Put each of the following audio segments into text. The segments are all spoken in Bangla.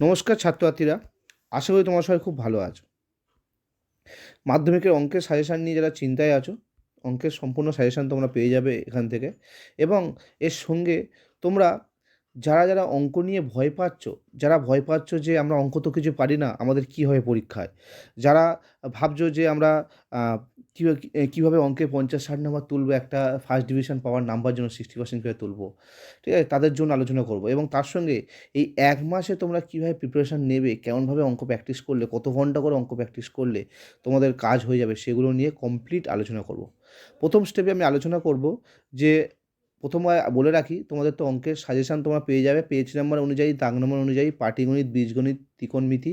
নমস্কার ছাত্রছাত্রীরা, আশা করি তোমার সবাই খুব ভালো আছো। মাধ্যমিকের অঙ্কের সাজেশান নিয়ে যারা চিন্তায় আছো, অঙ্কের সম্পূর্ণ সাজেশান তোমরা পেয়ে যাবে এখান থেকে। এবং এর সঙ্গে তোমরা যারা অঙ্ক নিয়ে ভয় পাচ্ছ, যারা ভয় পাচ্ছ যে আমরা অঙ্ক তো কিছু পারি না, আমাদের কী হবে পরীক্ষায়, যারা ভাবছো যে আমরা কীভাবে অঙ্কে 50-60 নাম্বার তুলবো, একটা ফার্স্ট ডিভিশন পাওয়ার নাম্বার জন্য 60% কীভাবে তুলবো, ঠিক আছে, তাদের জন্য আলোচনা করব। এবং তার সঙ্গে এই 1 মাসে তোমরা কীভাবে প্রিপারেশান নেবে, কেমনভাবে অঙ্ক প্র্যাকটিস করলে, কত ঘন্টা করে অঙ্ক প্র্যাকটিস করলে তোমাদের কাজ হয়ে যাবে, সেগুলো নিয়ে কমপ্লিট আলোচনা করব। প্রথম স্টেপে আমি আলোচনা করব যে, প্রথমে বলে রাখি, তোমাদের তো অঙ্কের সাজেশান তোমরা পেয়ে যাবে পেজ নাম্বার অনুযায়ী, দাগ নম্বর অনুযায়ী, পাটিগণিত, বীজগণিত, ত্রিকোণমিতি,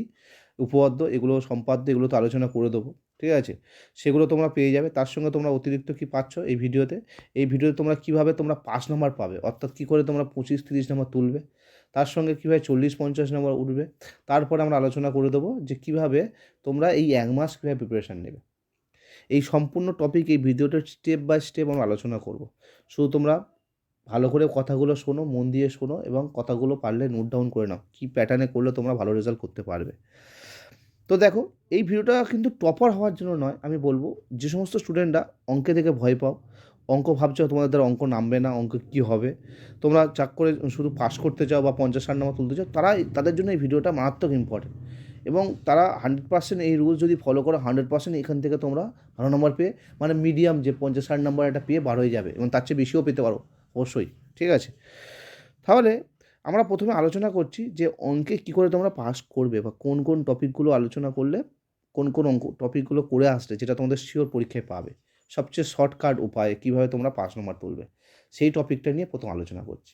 উপপাদ্য, এগুলো সম্পাদ্য, এগুলো তো আলোচনা করে দেবো, ঠিক আছে। সেগুলো তোমরা পেয়ে যাবে। তার সঙ্গে তোমরা অতিরিক্ত কী পাচ্ছ এই ভিডিওতে, তোমরা কীভাবে তোমরা 5 নম্বর পাবে, অর্থাৎ কী করে তোমরা 25-30 নম্বর তুলবে, তার সঙ্গে কীভাবে 40-50 নম্বর উঠবে। তারপরে আমরা আলোচনা করে দেবো যে কীভাবে তোমরা এই 1 মাস কীভাবে প্রিপারেশান নেবে। এই সম্পূর্ণ টপিক এই ভিডিওটা স্টেপ বাই স্টেপ আমরা আলোচনা করব। শুধু তোমরা ভালো করে কথাগুলো শোনো, মন দিয়ে শোনো, এবং কথাগুলো পারলে নোট ডাউন করে নাও, কী প্যাটার্নে করলে তোমরা ভালো রেজাল্ট করতে পারবে। তো দেখো, এই ভিডিওটা কিন্তু টপার হওয়ার জন্য নয়। আমি বলবো যে সমস্ত স্টুডেন্টরা অঙ্কে দেখে ভয় পাও, অঙ্ক ভাবছো তোমাদের দ্বারা অঙ্ক নামবে না, অঙ্ক কী হবে, তোমরা চাক করে শুধু পাস করতে চাও বা 50-60 নম্বর তুলতে চাও, তাদের জন্য এই ভিডিওটা মারাত্মক ইম্পর্টেন্ট। এবং তারা 100% এই রুলস যদি ফলো করো, 100% এখান থেকে তোমরা ভালো নম্বর পেয়ে, মানে মিডিয়াম যে 50-60 নম্বর একটা পেয়ে বার হয়ে যাবে, এবং তার চেয়ে বেশিও পেতে পারো অবশ্যই, ঠিক আছে। তাহলে আমরা প্রথমে আলোচনা করছি যে অঙ্কে কী করে তোমরা পাস করবে, বা কোন কোন টপিকগুলো আলোচনা করলে, কোন অঙ্ক টপিকগুলো করে আসলে যেটা তোমাদের শিওর পরীক্ষায় পাবে, সবচেয়ে শর্টকাট উপায়ে কীভাবে তোমরা 5 নম্বর তুলবে, সেই টপিকটা নিয়ে প্রথম আলোচনা করছি।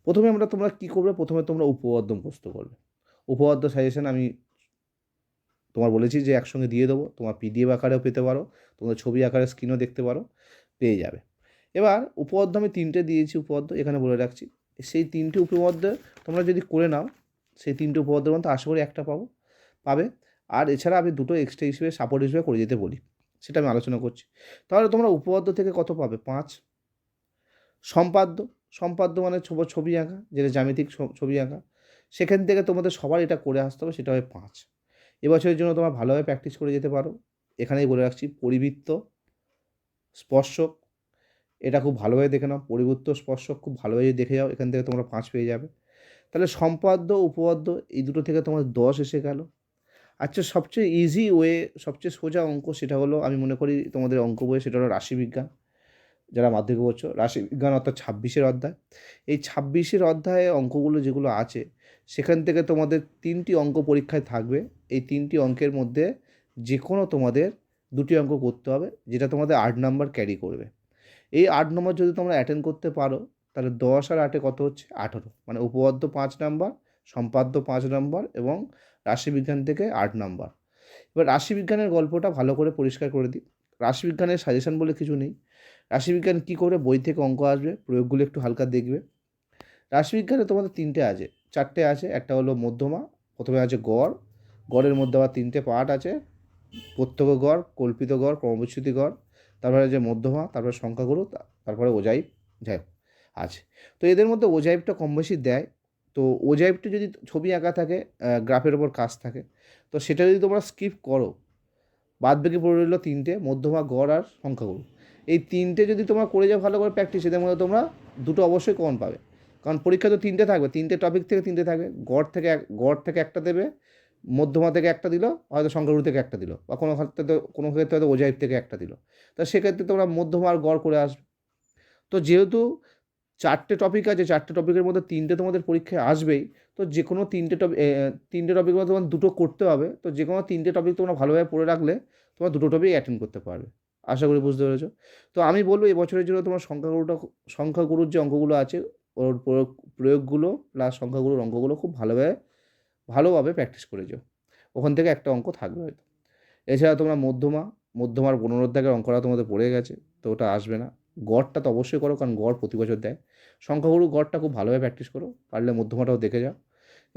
প্রথমে তোমরা কী করবে, প্রথমে তোমরা উপপাদ্য মুখস্থ করবে। উপপাদ্য সাজেশন আমি তোমার বলেছি যে একসঙ্গে দিয়ে দেবো, তোমার পিডিএফ আকারেও পেতে পারো, তোমাদের ছবি আকারে স্ক্রিনও দেখতে পারো, পেয়ে যাবে। এবার উপপাদ্য আমি 3টে দিয়েছি, উপপাদ্য এখানে বলে রাখছি। সেই 3টে উপপাদ্য তোমরা যদি করে নাও, সেই 3টে উপপাদ্যের মধ্যে আশা করি একটা পাবে। আর এছাড়া আমি 2টো এক্সট্রা হিসেবে সাপোর্ট হিসেবে করে যেতে বলি, সেটা আমি আলোচনা করছি। তাহলে তোমরা উপপাদ্য থেকে কত পাবে? 5। সম্পাদ্য মানে ছবি আঁকা, যেটা জ্যামিতিক ছবি আঁকা, সেখান থেকে তোমাদের সবার এটা করে আসতে হবে, সেটা হয় 5। এবছরের জন্য তোমরা ভালোভাবে প্র্যাকটিস করে যেতে পারো। এখানেই বলে রাখছি, পরিবৃত্ত, স্পর্শক, এটা খুব ভালোভাবে দেখে নাও। পরিবৃত্ত, স্পর্শক খুব ভালোভাবে দেখে যাও, এখান থেকে তোমরা 5 পেয়ে যাবে। তাহলে সম্পাদ্য, উপপাদ্য, এই দুটো থেকে তোমার 10 এসে গেল। আচ্ছা, সবচেয়ে ইজি ওয়ে, সবচেয়ে সোজা অঙ্ক, সেটা হলো, আমি মনে করি তোমাদের অঙ্ক বইয়ে, সেটা হলো রাশিবিজ্ঞান। যারা মাধ্যমিকে পড়ছো, রাশিবিজ্ঞান অর্থাৎ 26-এর অধ্যায়। এই 26-এর অধ্যায়ে অঙ্কগুলো যেগুলো আছে, সেখান থেকে তোমাদের 3টি অঙ্ক পরীক্ষায় থাকবে। এই 3টি অঙ্কের মধ্যে যে কোনো তোমাদের 2টি অঙ্ক করতে হবে, যেটা তোমাদের 8 নাম্বার ক্যারি করবে। এই 8 নম্বর যদি তোমরা অ্যাটেন্ড করতে পারো, তাহলে 10 আর 8-এ কত হচ্ছে? 18। মানে উপপাদ্য 5 নাম্বার, সম্পাদ্য 5 নাম্বার, এবং রাশিবিজ্ঞান থেকে 8 নাম্বার। এবার রাশিবিজ্ঞানের গল্পটা ভালো করে পরিষ্কার করে দিই। রাশিবিজ্ঞানের সাজেশান বলে কিছু নেই। রাশিবিজ্ঞান কী করে, বই থেকে অঙ্ক আসবে, প্রয়োগগুলো একটু হালকা দেখবে। রাশিবিজ্ঞানে তোমাদের 3টে আছে, 4টে আছে। একটা হলো মধ্যমা, প্রথমে আছে গড়, গড়ের মধ্যে আবার 3টে পার্ট আছে, প্রত্যক্ষ গড়, কল্পিত গড়, ক্রমবিচ্যুতি গড়, তারপরে যে মধ্যমা, তারপরে সংখ্যাগুরু, তারপরে ওজাইব, যাই হোক আছে। তো এদের মধ্যে ওজাইবটা কম বেশি দেয়। তো ওজাইবটা যদি ছবি আঁকা থাকে, গ্রাফের ওপর কাজ থাকে, তো সেটা যদি তোমরা স্কিপ করো, বাদবাকি পড়ে রইল 3টে, মধ্যমা, গড় আর সংখ্যাগুরু। এই 3টে যদি তোমরা করে যাও ভালো করে প্র্যাকটিস, এদের মধ্যে তোমরা 2টো অবশ্যই কমন পাবে। কারণ পরীক্ষা তো 3টে থাকবে, 3টে টপিক থেকে 3টে থাকবে। গড় থেকে একটা দেবে, মধ্যমা থেকে একটা দিল, হয়তো সংখ্যাগুরু থেকে একটা দিল, বা কোনো ক্ষেত্রে হয়তো ওজাইব থেকে একটা দিল। তা সেক্ষেত্রে তোমরা মধ্যমা আর গড় করে আসবে। তো যেহেতু 4টে টপিক আছে, 4টে টপিকের মধ্যে 3টে তোমাদের পরীক্ষায় আসবেই, তো যে কোনো 3টে টপিকের মধ্যে তোমার 2টো করতে হবে। তো যে কোনো 3টে টপিক তোমরা ভালোভাবে পড়ে রাখলে তোমরা 2টো টপিক অ্যাটেন্ড করতে পারবে। আশা করি বুঝতে পেরেছো। তো আমি বলবো, এবছরের জন্য তোমার সংখ্যাগুরুর যে অঙ্কগুলো আছে, ওর প্রয়োগগুলো প্লাস সংখ্যাগুরুর অঙ্কগুলো খুব ভালোভাবে প্র্যাকটিস করে যাও। ওখান থেকে একটা অঙ্ক থাকবে হয়তো। এছাড়া তোমরা মধ্যমার পুনরুদ্ধারের অঙ্কটা তোমাদের পড়ে গেছে, তো ওটা আসবে না। গড়টা তো অবশ্যই করো, কারণ গড় প্রতি বছর দেয়। সংখ্যাগুরু গড়টা খুব ভালোভাবে প্র্যাকটিস করো, পারলে মধ্যমাটাও দেখে যাও।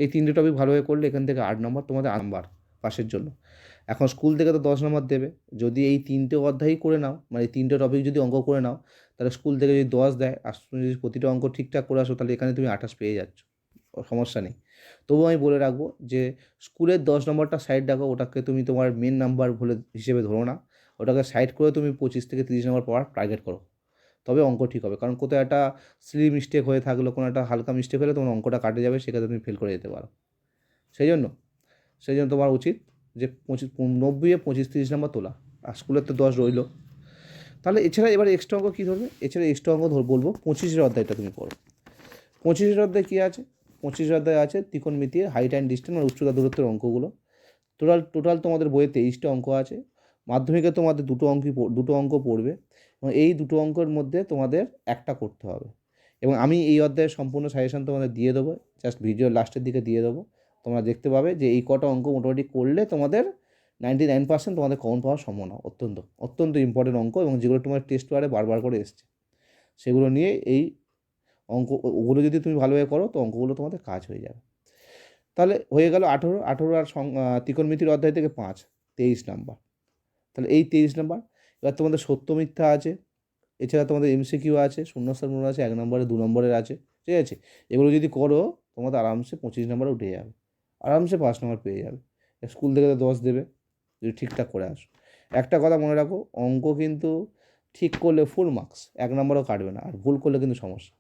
এই 3টে টপিক ভালোভাবে করলে এখান থেকে 8 নম্বর তোমাদের নাম্বার পাসের জন্য। এখন স্কুল থেকে তো 10 নম্বর দেবে। যদি এই 3টে অধ্যায়ই করে নাও, মানে এই 3টে টপিক যদি অঙ্ক করে নাও, তাহলে স্কুল থেকে যদি 10 দেয়, আর তুমি যদি প্রতিটা অঙ্ক ঠিকঠাক করে আসো, তাহলে এখানে তুমি 28 পেয়ে যাচ্ছ। সমস্যা নেই। তবুও আমি বলে রাখবো যে স্কুলের 10 নম্বরটা সাইড রাখো, ওটাকে তুমি তোমার মেন নাম্বার বলে হিসেবে ধরো না, ওটাকে সাইড করে তুমি 25 থেকে 30 নম্বর পাওয়ার টার্গেট করো, তবে অঙ্ক ঠিক হবে। কারণ কোথাও একটা সিলি মিস্টেক হয়ে থাকলো, কোনো একটা হালকা মিস্টেক হলে তোমার অঙ্কটা কাটে যাবে, সেক্ষেত্রে তুমি ফেল করে যেতে পারো। সেই জন্য তোমার উচিত যে 90-এ 25-30 নম্বর তোলা, আর স্কুলের তো 10 রইলো। তাহলে এছাড়া এবার এক্সট্রা অঙ্ক কী ধরবে? এছাড়া এক্সট্রা অঙ্ক বলবো 25-এর অধ্যায়টা তুমি পড়ো। 25-এর অধ্যায় কী আছে? 25-এর অধ্যায় আছে ত্রিকোণমিতির হাইট অ্যান্ড ডিস্টেন্স মানে উচ্চতা দূরত্বের অঙ্কগুলো। টোটাল তোমাদের বইয়ে 23টা অঙ্ক আছে। মাধ্যমিকে তোমাদের দুটো অঙ্ক পড়বে, এবং এই দুটো অঙ্কের মধ্যে তোমাদের একটা করতে হবে। এবং আমি এই অধ্যায়ের সম্পূর্ণ সাজেশন তোমাদের দিয়ে দেবো, জাস্ট ভিডিওর লাস্টের দিকে দিয়ে দেবো। তোমরা দেখতে পাবে যে এই কটা অঙ্ক মোটামুটি করলে তোমাদের 99% তোমাদের কমন পাওয়ার সম্ভাবনা। অত্যন্ত ইম্পর্টেন্ট অঙ্ক, এবং যেগুলো তোমার টেস্ট পেপারে বারবার করে এসছে, সেগুলো নিয়ে এই ওগুলো যদি তুমি ভালোভাবে করো তো অঙ্কগুলো তোমাদের কাজ হয়ে যাবে। তাহলে হয়ে গেল 18 আর ত্রিকোণমিতির অধ্যায় থেকে 5, 23 নাম্বার। তাহলে এই 23 নাম্বার। এবার তোমাদের সত্য মিথ্যা আছে, এছাড়া তোমাদের MCQ আছে, শূন্যস্থান পূরণ আছে, 1 নম্বরে 2 নম্বরের আছে, ঠিক আছে। এগুলো যদি করো তোমাদের আরামসে 25 নম্বরে উঠে যাবে, আরামসে 5 নম্বর পেয়ে যাবে। স্কুল থেকে তো 10 দেবে যদি ঠিকঠাক করে আসো। একটা কথা মনে রাখো, অঙ্ক কিন্তু ঠিক করলে ফুল মার্কস, 1 নম্বরও কাটবে না, আর ভুল করলে কিন্তু সমস্যা।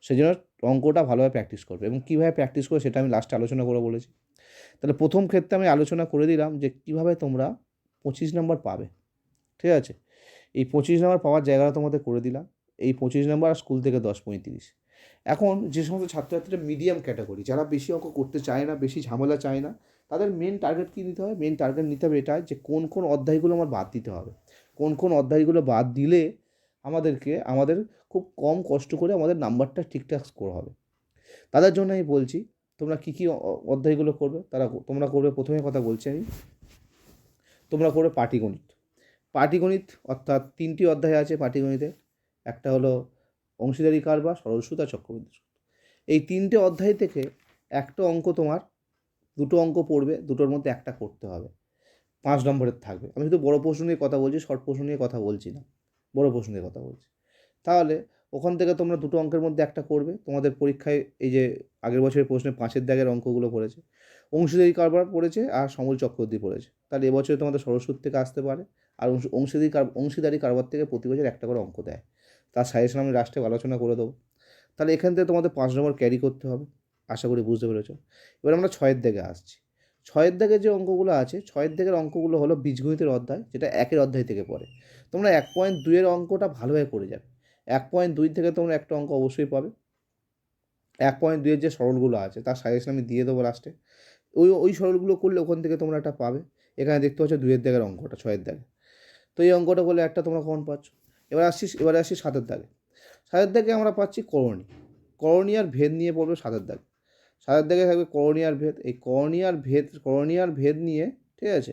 সেই জন্য অঙ্কটা ভালোভাবে প্র্যাকটিস করবে, এবং কীভাবে প্র্যাকটিস করবে সেটা আমি লাস্টে আলোচনা করে বলেছি। তাহলে প্রথম ক্ষেত্রে আমি আলোচনা করে দিলাম যে কীভাবে তোমরা 25 নম্বর পাবে, ঠিক আছে। এই 25 নম্বর পাওয়ার জায়গাটা তোমাদের করে দিলাম। এই 25 নম্বর আর স্কুল থেকে 10-35। এখন যে সমস্ত ছাত্রছাত্রীরা মিডিয়াম ক্যাটাগরি, যারা বেশি অঙ্ক করতে চায় না, বেশি ঝামেলা চায় না, তাদের মেন টার্গেট কী নিতে হবে? মেন টার্গেট নিতে হবে এটাই যে কোন অধ্যায়গুলো আমার বাদ দিতে হবে, কোন অধ্যায়গুলো বাদ দিলে আমাদের খুব কম কষ্ট করে আমাদের নাম্বারটা ঠিকঠাক স্কোর হবে। তাদের জন্য আমি বলছি তোমরা কী অধ্যায়গুলো করবে। তোমরা করবে, প্রথমে কথা বলছি আমি, তোমরা করবে পাটিগণিত, অর্থাৎ 3টি অধ্যায় আছে পাটিগণিতে। একটা হলো অংশীদারি কারবার, সরল সুদ আর চক্রবৃদ্ধি সুদ। এই 3টে অধ্যায় থেকে একটা অঙ্ক তোমার, 2টো অঙ্ক পড়বে, দুটোর মধ্যে একটা করতে হবে, 5 নম্বরের থাকবে। আমি শুধু বড় প্রশ্ন নিয়ে কথা বলছি, শর্ট প্রশ্ন নিয়ে কথা বলছি না, বড় প্রশ্ন নিয়ে কথা বলছি। তাহলে ওখান থেকে তোমরা 2টো অঙ্কের মধ্যে একটা করবে। তোমাদের পরীক্ষায় এই যে আগের বছরের প্রশ্নে 5-এর দাগের অঙ্কগুলো পড়েছে, অংশীদারি কারবার পড়েছে আর সমল চক্রবৃদ্ধি পড়েছে। তাহলে এবছরে তোমাদের সরল সুদ থেকে আসতে পারে, আর অংশীদারি কারবার থেকে প্রতি বছর একটা করে অঙ্ক দেয়। তার সাজেশন আমি লাস্টে আলোচনা করে দেবো। তাহলে এখান থেকে তোমাদের 5 নম্বর ক্যারি করতে হবে, আশা করি বুঝতে পেরেছো। এবার আমরা 6-এর দাগে আসছি। 6-এর দাগে যে অঙ্কগুলো আছে, 6-এর দাগের অঙ্কগুলো হলো বীজগণিতের অধ্যায়, যেটা 1-এর অধ্যায় থেকে পড়ে। তোমরা 1.2-এর অঙ্কটা ভালোভাবে করে যাবে। 1.2 থেকে তোমরা একটা অঙ্ক অবশ্যই পাবে। 1.2-এর যে সরলগুলো আছে তার সাজেশন আমি দিয়ে দেবো লাস্টে। ওই সরলগুলো করলে ওখান থেকে তোমরা একটা পাবে। এখানে দেখতে পাচ্ছ 2-এর দাগের অঙ্কটা, 6-এর দাগে। তো এই অঙ্কটা করলে একটা তোমরা কমন পাচ্ছ। এবারে আসছি 7-এর দাগে। 7-এর দাগে আমরা পাচ্ছি করণী আর ভেদ নিয়ে পড়বে 7-এর দাগে। 7-এর দাগে থাকবে করণী আর ভেদ। এই করণী আর ভেদ নিয়ে, ঠিক আছে,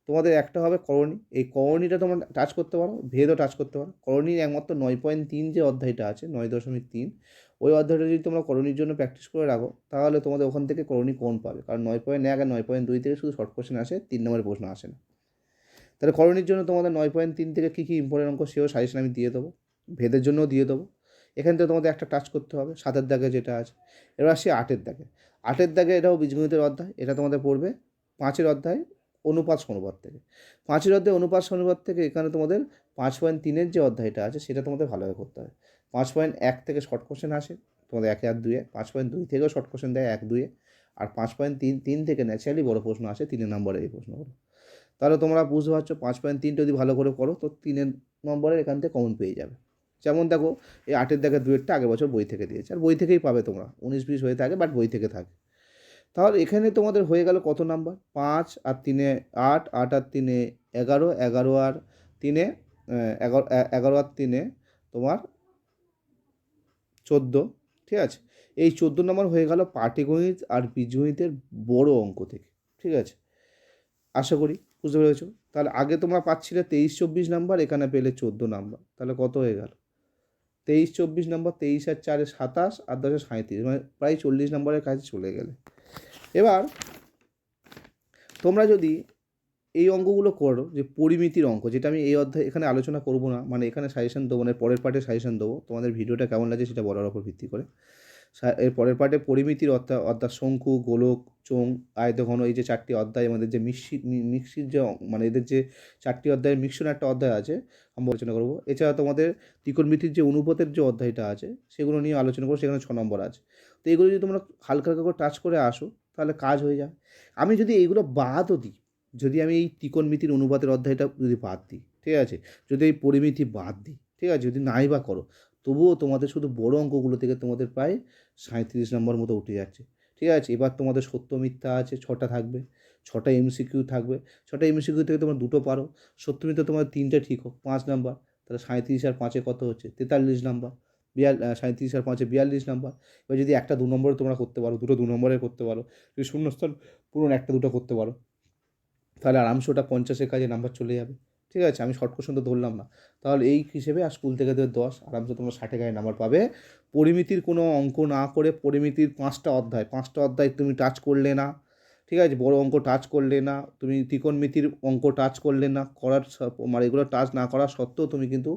তোমাদের একটা হবে করণী। এই করণীটা তোমরা টাচ করতে পারো, ভেদও টাচ করতে পারো। করণীর একমাত্র 9.3 যে অধ্যায়টা আছে, 9.3, ওই অধ্যায়টা যদি তোমরা করণীর জন্য প্র্যাকটিস করে রাখো, তাহলে তোমাদের ওখান থেকে করণী কোন পাবে। কারণ 9.1 আর 9.2 থেকে শুধু শর্ট কোশ্চেন আসে, 3 নম্বরের প্রশ্ন আসে না। তাহলে করণীর জন্য তোমাদের 9.3 থেকে কী ইম্পর্টেন্ট অঙ্ক সেও সাজেশন আমি দিয়ে দেবো, ভেদের জন্যও দিয়ে দেবো। এখান থেকে তোমাদের একটা টাচ করতে হবে 7-এর দাগে যেটা আছে। এবার আসছি 8-এর দাগে। 8-এর দাগে এটাও বীজগণিতের অধ্যায়, এটা তোমাদের পড়বে 5-এর অধ্যায় অনুপাত অনুপাত থেকে। 5-এর অধ্যায় অনুপাত অনুপাত থেকে এখানে তোমাদের 5.3-এর যে অধ্যায়টা আছে সেটা তোমাদের ভালোভাবে করতে হবে। 5.1 থেকে শর্ট কোশ্চেন আসে তোমাদের 1 আর 2-এ, 5.2 থেকেও শর্ট কোশ্চেন দেয় 1-2-এ, আর 5.3 থেকে ন্যাচারালি বড় প্রশ্ন আসে 3 নম্বরের এই প্রশ্নগুলো। তাহলে তোমরা বুঝতে পারছো 5.3 যদি ভালো করে করো তো 3 নম্বরের এখান থেকে কমন পেয়ে যাবে। যেমন দেখো এই 8-এর দাগে 2-এরটা আগের বছর বই থেকে দিয়েছে, আর বই থেকেই পাবে তোমরা, 19-20 হয়ে থাকে, বাট বই থেকে থাকে। তাহলে এখানে তোমাদের হয়ে গেল কত নাম্বার? 5 আর 3-এ 8, 8 আর 3-এ 11, 11 আর 3-এ 11 আর 3-এ তোমার 14, ঠিক আছে। এই 14 নম্বর হয়ে গেল পাটিগণিত আর বীজগণিতের বড় অঙ্ক থেকে, ঠিক আছে। আশা করি বুঝতে পেরেছো। তাহলে আগে তোমরা পাচ্ছিলে 23-24 নাম্বার, এখানে পেলে 14 নাম্বার। তাহলে কত হয়ে গেল? 23-24 নাম্বার, 23 আর 4-এ 27 আর 10-এ 37, মানে প্রায় 40 নম্বরের কাছে চলে গেলে। এবার তোমরা যদি এই অঙ্কগুলো করো, যে পরিমিতির অঙ্ক, যেটা আমি এই অধ্যায়ে এখানে আলোচনা করব না, মানে এখানে সাজেশন দেবো, মানে পরের পার্টে সাজেশন দেবো, তোমাদের ভিডিওটা কেমন লাগছে সেটা বলার ওপর ভিত্তি করে। এর পরের পার্টে পরিমিতির অর্থাৎ শঙ্কু, গোলক, চোঙ, আয়তঘন, এই যে 4টি অধ্যায় আমাদের যে মিক্সির যে মানে এদের যে 4টি অধ্যায়ের মিশ্রণ একটা অধ্যায় আছে আমরা আলোচনা করব। এছাড়া তোমাদের ত্রিকোণমিতির যে অনুপাতের যে অধ্যায়টা আছে সেগুলো নিয়ে আলোচনা করবো, সেখানে 6 নম্বর আছে। তো এগুলো যদি তোমরা হালকা হালকা করে টাচ করে আসো তাহলে কাজ হয়ে যায়। আমি যদি এইগুলো বাদও দিই, যদি আমি এই ত্রিকোণমিতির অনুপাতের অধ্যায়টা যদি বাদ দিই, ঠিক আছে, যদি এই পরিমিতি বাদ দিই, ঠিক আছে, যদি নাই বা করো, তবুও তোমাদের শুধু বড় অঙ্কগুলো থেকে তোমাদের প্রায় 37 নম্বর মতো উঠে যাচ্ছে, ঠিক আছে। এবার তোমাদের সত্য মিথ্যা আছে 6টা থাকবে, 6টা এমসিকিউ থাকবে, 6টা এমসিকিউ থেকে তোমরা 2টো পারো, সত্য মিথ্যা তোমাদের 3টে ঠিক হোক, 5 নাম্বার, তাহলে 37 আর 5-এ কত হচ্ছে 43 নাম্বার, 37 আর 5-এ 42 নাম্বার। এবার যদি একটা 2 নম্বরে তোমরা করতে পারো, দুটো 2 নম্বরে করতে পারো, যদি শূন্যস্থান পূরণ একটা দুটো করতে পারো, তাহলে আরামসে ওটা 50-এর কাজে নাম্বার চলে যাবে, ঠিক আছে। আমি শর্ট কোশ্চেন তো ধরলাম না, তাহলে এই হিসেবে আর স্কুল থেকে দেবে 10, আরামসে তোমরা 60-এর গায়ে নাম্বার পাবে। পরিমিতির কোনো অঙ্ক না করে পরিমিতির 5টা অধ্যায় তুমি টাচ করলে না, ঠিক আছে, বড় অঙ্ক টাচ করলে না, তুমি ত্রিকোণমিতির অঙ্ক টাচ করলে না, মানে এগুলো টাচ না করা সত্ত্বেও তুমি কিন্তু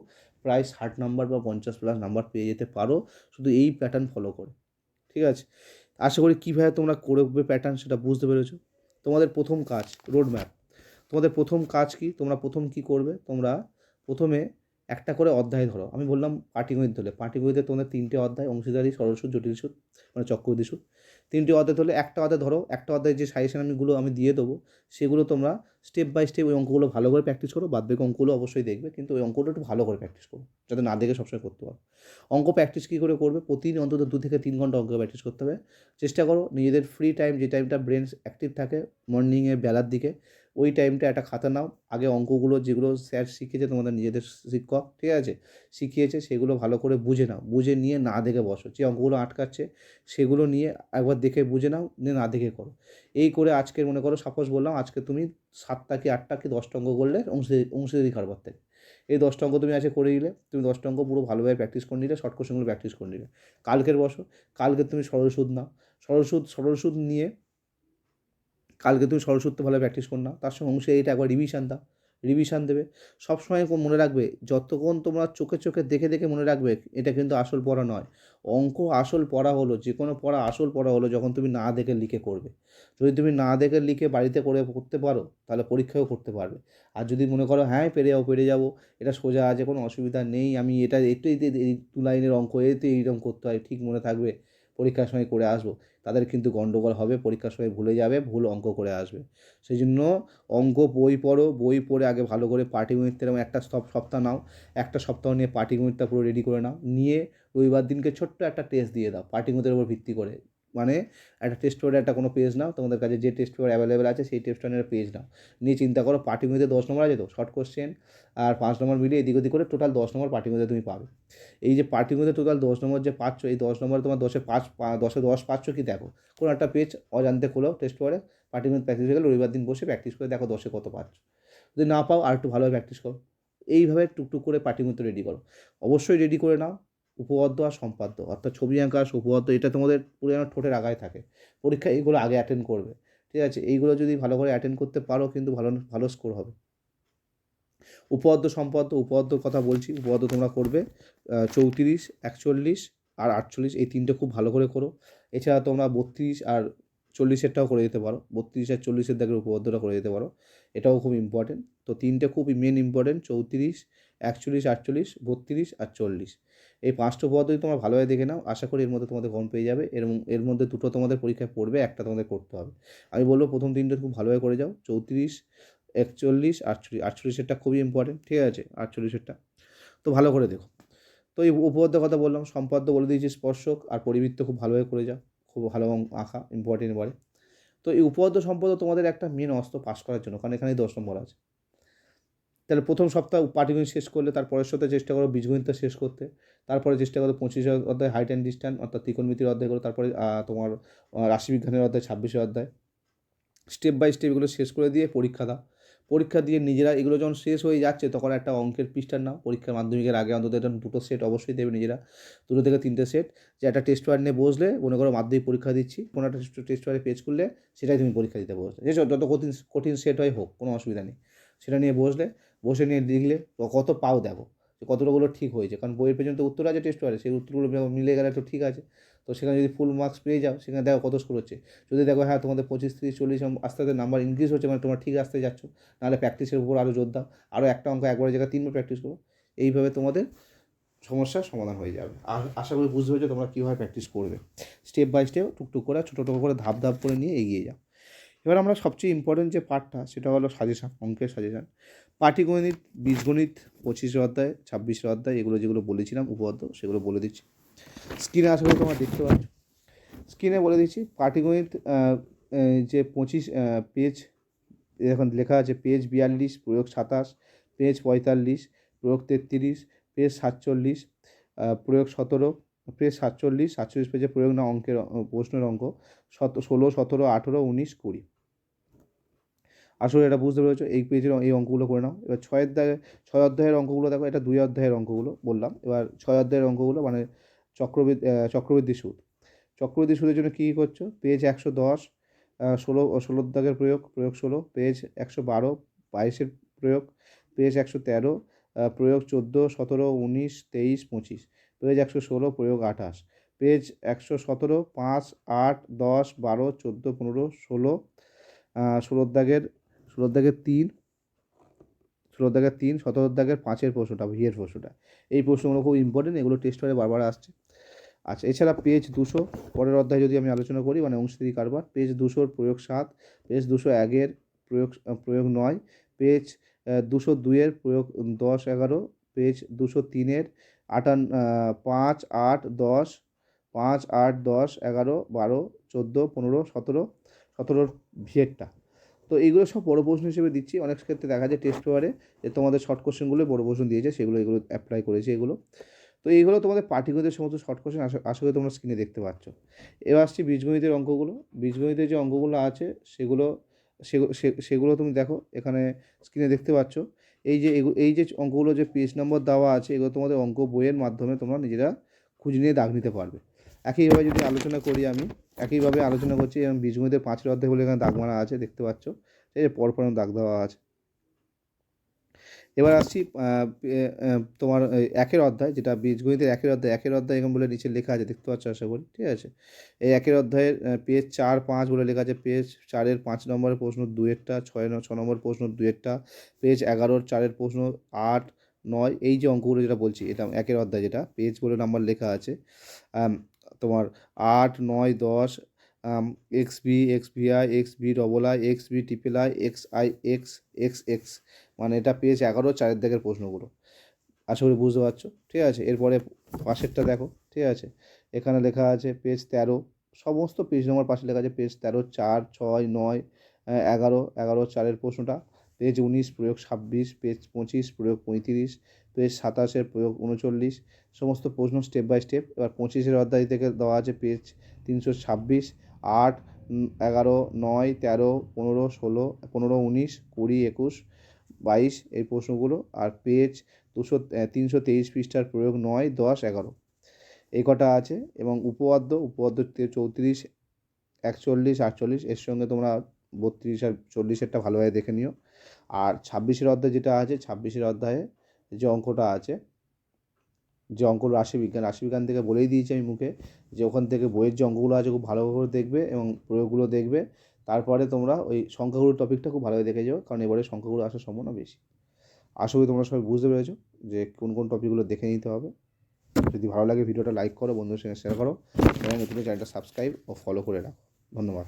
প্রায় 60 নাম্বার বা 50+ নাম্বার পেয়ে যেতে পারো, শুধু এই প্যাটার্ন ফলো করে, ঠিক আছে। আশা করি কীভাবে তোমরা করবে প্যাটার্ন সেটা বুঝতে পেরেছো। তোমাদের প্রথম কাজ রোড ম্যাপ। তোমাদের প্রথম কাজ কি, তোমরা প্রথম কি করবে, তোমরা প্রথমে একটা করে অধ্যায় ধরো। আমি বললাম পাটিগণিত ধরলে, পাটিগণিতে তোমাদের 3টে অধ্যায়, অংশীদারি, সরল সুদ, জটিল সুদ, মানে চক্রবৃদ্ধি সুদ, 3টে অধ্যায় ধরলে একটা অধ্যায় ধরো, একটা অধ্যায় যে সাজেশন আমি দিয়ে দেবো সেগুলো তোমরা স্টেপ বাই স্টেপ ওই অঙ্কগুলো ভালো করে প্র্যাকটিস করো। বাদবাকি অঙ্কগুলো অবশ্যই দেখবে, কিন্তু ওই অঙ্কগুলো একটু ভালো করে প্র্যাকটিস করো, যাতে না দেখে সবসময় করতে পারো। অঙ্ক প্র্যাকটিস কী করে করবে, প্রতিদিন অন্তত 2 থেকে 3 ঘন্টা অঙ্ক প্র্যাকটিস করতে হবে। চেষ্টা করো নিজেদের ফ্রি টাইম, যে টাইমটা ব্রেন অ্যাক্টিভ থাকে মর্নিংয়ে বেলার দিকে, ওই টাইমটা একটা খাতা নাও, আগে অঙ্কগুলো যেগুলো স্যার শিখিয়েছে তোমাদের নিজেদের শিক্ষক, ঠিক আছে, শিখিয়েছে সেগুলো ভালো করে বুঝে নাও, বুঝে নিয়ে না দেখে বসো। যে অঙ্কগুলো আটকাচ্ছে সেগুলো নিয়ে একবার দেখে বুঝে নাও, নিয়ে না দেখে করো। এই করে আজকের মনে করো সাপোজ বললাম আজকে তুমি 7টা কি 8টা কি 10টা অঙ্ক করলে অংশীদারি কারবার থেকে, এই 10টা অঙ্ক তুমি আজকে করে নিলে, তুমি 10টা অঙ্ক পুরো ভালোভাবে প্র্যাকটিস করে নিলে, শর্ট কোশ্চেনগুলো প্র্যাকটিস করে নিলে। কালকের বসো, কালকে তুমি সরল সুদ নাও, সরল সুদ নিয়ে কালকে তুমি সরল সুদটা ভালো প্র্যাকটিস কর না, তার সঙ্গে অংশে এইটা একবার রিভিশান দেবে। সবসময় মনে রাখবে, যতক্ষণ তোমরা চোখে চোখে দেখে দেখে মনে রাখবে, এটা কিন্তু আসল পড়া নয়। অঙ্ক আসল পড়া হলো, যে কোনো পড়া আসল পড়া হলো যখন তুমি না দেখে লিখে করবে। যদি তুমি না দেখে লিখে বাড়িতে করে করতে পারো তাহলে পরীক্ষাও করতে পারবে। আর যদি মনে করো হ্যাঁ পেরে যাবো, এটা সোজা আছে, কোনো অসুবিধা নেই, আমি এটা একটু এই 2 লাইনের অঙ্ক এতে এইরকম করতে হয়, ঠিক মনে থাকবে, পরীক্ষার সময় করে আসবো, তাদের কিন্তু গণ্ডগোল হবে, পরীক্ষার সময় ভুলে যাবে, ভুল অঙ্ক করে আসবে। সেই জন্য অঙ্ক বই পড়ো, বই পড়ে আগে ভালো করে পাটিগণিতটা এরকম একটা সপ্তাহ নাও, একটা সপ্তাহ নিয়ে পাটিগণিতটা পুরো রেডি করে নাও, নিয়ে রবিবার দিনকে ছোট্ট একটা টেস্ট দিয়ে দাও পাটিগণিতের উপর ভিত্তি করে। মানে একটা টেস্ট পেপারে একটা কোনো পেজ নাও, তোমাদের কাছে যে টেস্ট পেপার অ্যাভেলেবেল আছে সেই টেস্ট পেপারের পেজ নাও, নিয়ে চিন্তা করো পাটিগণিতে 10 নম্বর আছে তো, শর্ট কোশ্চেন আর 5 নম্বর মিলিয়ে এদিক ওদিক করে টোটাল 10 নম্বর পাটিগণিতে তুমি পাবে। এই যে পাটিগণিতে টোটাল 10 নম্বর যে পাচ্ছ, এই 10 নম্বরে তোমার 10-এ 10 পাচ্ছ কি দেখো, কোনো একটা পেজ অজান্তে খোলো টেস্ট পেপারে, পাটিগণিত প্র্যাকটিস হয়ে গেলে রবিবার দিন বসে প্র্যাকটিস করে দেখো 10-এ কত পাচ্ছ। যদি না পাও আর একটু ভালোভাবে প্র্যাকটিস করো, এইভাবে টুকটুক করে পাটিগণিত রেডি করো। অবশ্যই রেডি করে নাও উপপাদ্য আর সম্পাদ্য, অর্থাৎ ছবি আঁকা উপপাদ্য, এটা তোমাদের পুরো যেন ঠোঁটের আগায় থাকে। পরীক্ষায় এইগুলো আগে অ্যাটেন্ড করবে, ঠিক আছে। এইগুলো যদি ভালো করে অ্যাটেন্ড করতে পারো কিন্তু ভালো ভালো স্কোর হবে। উপপাদ্যর কথা বলছি, উপপাদ্য তোমরা করবে 34, 41 আর 48, এই 3টে খুব ভালো করে করো। এছাড়া তোমরা 32 আর 40-এরটাও করে দিতে পারো, 32 আর 40-এর দাগের উপপাদ্যটা করে দিতে পারো, এটাও খুব ইম্পর্টেন্ট। তো 3টে খুব মেন ইম্পর্টেন্ট, 34, 41, 48, 32 আর 40, এই 5টা উপপাদ্য যদি তোমরা ভালোভাবে দেখে নাও, আশা করি এর মধ্যে তোমাদের কম পেয়ে যাবে। এর মধ্যে 2টো তোমাদের পরীক্ষায় পড়বে, একটা তোমাদের করতে হবে। আমি বলবো প্রথম 3টে খুব ভালোভাবে করে যাও, 34, 41, 48, 48-এরটা খুবই ইম্পর্টেন্ট, ঠিক আছে, 48-এরটা তো ভালো করে দেখো। তো এই উপপাদ্যের কথা বললাম, সম্পাদ্য বলে দিয়েছি, স্পর্শক আর পরিবৃত্ত খুব ভালোভাবে করে যাও, খুব ভালো আঁকা ইম্পর্টেন্ট বলে। তো এই উপপাদ্য সম্পাদ্য তোমাদের একটা মেন অস্ত্র পাস করার জন্য, কারণ এখানে 10 নম্বর আছে। তাহলে প্রথম সপ্তাহ পাটিগণিত শেষ করলে, তার পরের সপ্তাহে চেষ্টা করো বীজগণিতটা শেষ করতে, তারপরে চেষ্টা করো 25 অধ্যায় হাইট অ্যান্ড ডিস্ট্যান্স অর্থাৎ ত্রিকোণমিতির অধ্যায় করো, তারপরে তোমার রাশিবিজ্ঞানের অধ্যায় 26 অধ্যায়, স্টেপ বাই স্টেপ এগুলো শেষ করে দিয়ে পরীক্ষা দাও। পরীক্ষা দিয়ে নিজেরা এগুলো যখন শেষ হয়ে যাচ্ছে তখন একটা অঙ্কের পৃষ্ঠা নাও, পরীক্ষার মাধ্যমিকের আগে অন্তত এটা 2টো সেট অবশ্যই দেবে নিজেরা, 2 থেকে 3টে সেট, যে একটা টেস্ট পেপার নিয়ে বসলে, মনে করো মাধ্যমিক পরীক্ষা দিচ্ছি, কোনো একটা টেস্ট পেপারে পেজ করলে সেটাই তুমি পরীক্ষা দিতে বসলে, যে যত কঠিন সেট হয় হোক, কোনো অসুবিধা নেই, সেটা নিয়ে বসলে, বসে নিয়ে লিখলে কত পাও দেখো, যে কতগুলো ঠিক হয়েছে, কারণ বইয়ের পেছনে তো উত্তর আছে টেস্ট পেপারে, সেই উত্তরগুলো মিলে গেলে তো ঠিক আছে। তো সেখানে যদি ফুল মার্কস পেয়ে যাও, সেখানে দেখো কত স্কোর হচ্ছে। যদি দেখো হ্যাঁ তোমাদের 25, 30, 40 আস্তে আস্তে নাম্বার ইনক্রিজ হচ্ছে, মানে তোমরা ঠিক রাস্তায় যাচ্ছ, নাহলে প্র্যাকটিসের উপর আরও জোর দাও, আরও একটা অঙ্ক একবারের জায়গায় 3বার প্র্যাকটিস করো। এইভাবে তোমাদের সমস্যার সমাধান হয়ে যাবে। আর আশা করি বুঝতে পেরেছো তোমরা কীভাবে প্র্যাকটিস করবে। স্টেপ বাই স্টেপ টুকটুক করে ছোটো ছোটো করে ধাপ ধাপ করে নিয়ে এগিয়ে যাও। এবার আমরা সবচেয়ে ইম্পর্টেন্ট যে পার্টটা, সেটা হলো সাজেশান, অঙ্কের সাজেশান। পাটিগণিত, বীজগণিত 25 অধ্যায়, 26 অধ্যায়, এগুলো যেগুলো বলেছিলাম উপপাদ্য, সেগুলো বলে দিচ্ছি। স্ক্রিনে আশা করি তোমরা দেখতে পাচ্ছ। স্ক্রিনে বলে দিচ্ছি পাটিগণিত যে 25 পেজ, এখন লেখা আছে পেজ 42, প্রয়োগ 27, পেজ 45, প্রয়োগ 33, পেজ 47, প্রয়োগ 17, পেজ 47 পেজে প্রয়োগ না অঙ্কের প্রশ্নের অঙ্ক 16, 17, 18, 19, 20। আসলে এটা বুঝতে পেরেছো, এই পেজের এই অঙ্কগুলো করে নাও। এবার 6 অধ্যায়ের অঙ্কগুলো দেখো, এটা 2 অধ্যায়ের অঙ্কগুলো বললাম। এবার 6 অধ্যায়ের অঙ্কগুলো মানে চক্রবৃদ্ধি সুদ। চক্রবৃদ্ধি সুদের জন্য কী করছো, পেজ 110, 16 দাগের প্রয়োগ 16, পেজ 112, 22-এর প্রয়োগ, পেজ 113, প্রয়োগ 14, 17, 19, 23, 25, পেজ 116, প্রয়োগ 28, পেজ 117, 5, 8, 10, 12, 14, 15, 16, 16 দাগের 3, 17 দাগের 5-এর প্রশ্নটা, ভিএর প্রশ্নটা। এই প্রশ্নগুলো খুব ইম্পর্টেন্ট, এগুলো টেস্ট করে বারবার আসছে। আচ্ছা, এছাড়া পেজ 200 পরের অধ্যায় যদি আমি আলোচনা করি, মানে অংশীদারি কারবার, পেজ 200 প্রয়োগ 7, পেজ 201-এর প্রয়োগ 9, পেজ 202-এর প্রয়োগ 10, 11, পেজ 203-এর 5, 8, 10, 5, 8, 10, 11, 12, 14, 15, 17, 17-র ভিএরটা। তো এইগুলো সব বড় প্রশ্ন হিসেবে দিচ্ছি। অনেক ক্ষেত্রে দেখা যায় টেস্ট পেপারে যে তোমাদের শর্ট কোশ্চেনগুলো বড় প্রশ্ন দিয়েছে, এগুলো অ্যাপ্লাই করেছে এগুলো। তো এইগুলো তোমাদের পাটিগণিতের সমস্ত শর্ট কোশ্চেন আশা করি তোমরা স্ক্রিনে দেখতে পাচ্ছ। এবার আসছি বীজগণিতের অঙ্কগুলো। বীজগণিতের যে অঙ্কগুলো আছে সেগুলো তুমি দেখো, এখানে স্ক্রিনে দেখতে পাচ্ছ। এই যে অঙ্কগুলো যে পেজ নম্বর দেওয়া আছে, এগুলো তোমাদের অঙ্ক বইয়ের মাধ্যমে তোমরা নিজেরা খুঁজে নিয়ে দাগ নিতে পারবে। একইভাবে যদি আলোচনা করি আমি, একইভাবে আলোচনা করছি, এবং বীজগণিতের 5-এর অধ্যায় বলে এখানে দাগ মারা আছে, দেখতে পাচ্ছ, এই যে পরপর দাগ দেওয়া আছে। এবার আসছি তোমার 1-এর অধ্যায়, যেটা বীজগণিতের 1-এর অধ্যায় এখানে বলে নিচে লেখা আছে, দেখতে পাচ্ছ আশা করি, ঠিক আছে। এই 1-এর অধ্যায়ের পেজ 4, 5 বলে লেখা আছে, পেজ 4-এর 5 নম্বরের প্রশ্ন 2-এরটা, 6 নম্বর প্রশ্ন 2-এরটা, পেজ 11-র 4-এর প্রশ্ন 8, 9, এই যে অঙ্কগুলো যেটা বলছি, এটা 1-এর অধ্যায়, যেটা পেজ বলে নাম্বার লেখা আছে তোমার 8, 9, 10, XB, XBI, XBII, XBIII, XIX, XX, মানে এটা পেজ 11, 4-এর দাগের প্রশ্নগুলো। আশা করি বুঝতে পারছো, ঠিক আছে। এরপরে পাশেরটা দেখো, ঠিক আছে, এখানে লেখা আছে পেজ 13, সমস্ত পেজ নম্বর পাশে লেখা আছে পেজ 13, 4, 6, 9, 11, 4-এর প্রশ্নটা, পেজ 19 প্রয়োগ 26, পেজ 25 প্রয়োগ 35, পেজ 27-এর প্রয়োগ 39, সমস্ত প্রশ্ন স্টেপ বাই স্টেপ। এবার 25-এর অধ্যায় থেকে দেওয়া আছে পেজ 326, 8, 11, 9, 13, 15, 16, 15, 19, 20, 21, 22 এই প্রশ্নগুলো। আর পেজ 323 পৃষ্ঠার প্রয়োগ 9, 10, 11 এই কটা আছে। এবং উপপাদ্য 34, 41, 48, এর সঙ্গে তোমরা 32 আর 40-এরটা ভালোভাবে দেখে নিও। আর 26-এর অধ্যায় যেটা আছে, 26-এর অধ্যায়ে যে অঙ্কটা আছে, যে অঙ্ক রাশিবিজ্ঞান থেকে বলেই দিয়েছি আমি মুখে, যে ওখান থেকে বইয়ের যে অঙ্কগুলো আছে খুব ভালো করে দেখবে এবং প্রয়োগগুলো দেখবে। তারপরে তোমরা ওই সংখ্যাগুলোর টপিকটা খুব ভালোভাবে দেখে যাও, কারণ এবারে সংখ্যাগুলো আসার সম্ভাবনা বেশি। আশা করি তোমরা সবাই বুঝতে পেরেছো যে কোন কোন টপিকগুলো দেখে নিতে হবে। যদি ভালো লাগে ভিডিওটা লাইক করো, বন্ধুদের সঙ্গে শেয়ার করো, এবং নতুন চ্যানেলটা সাবস্ক্রাইব ও ফলো করে রাখো। ধন্যবাদ।